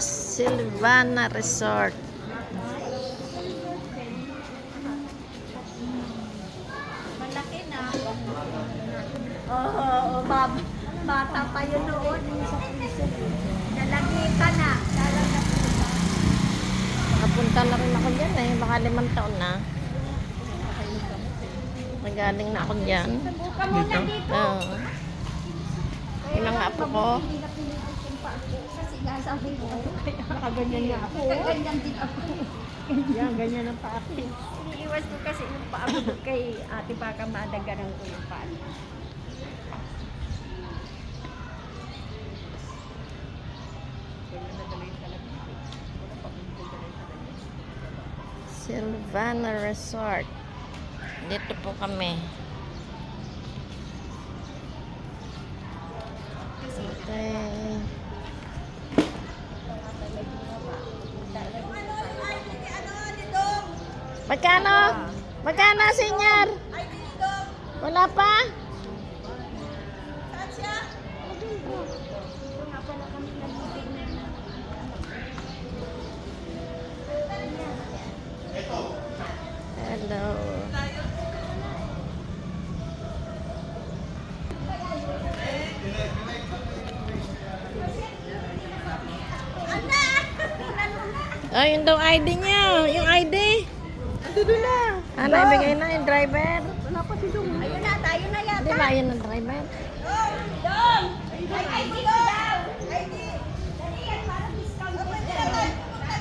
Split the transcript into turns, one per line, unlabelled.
Silvana Resort.
Malaki na. Oo, bata pa yun noon. Nalagi ka na.
Napunta na rin ako dyan eh. Baka 5 taon na. Nagaling na ako dyan.
Subukan mo na dito.
Oo. Yung mga apo ko.
Hindi na pinitin yung pa ako. Kasi nga sabi ko,
Nakaganyan nga ako.
kaganyan din ako.
Yan, ganyan ang paa ko.
Iniiwas ko kasi yung paa ko kay ate baka madagaran ko yung paa.
Silvana Resort. Dito po kami. Okay. Magkano? Magkano, senyor? Wala pa? Hello. Oh, yun daw ID niya. Yung ID.
Dito na.
Ano, ibigay na yung driver?
Wala pa dito.
Ayun na, tayo na yata.
Di ba yun ang driver?
Dong! Ay, dito!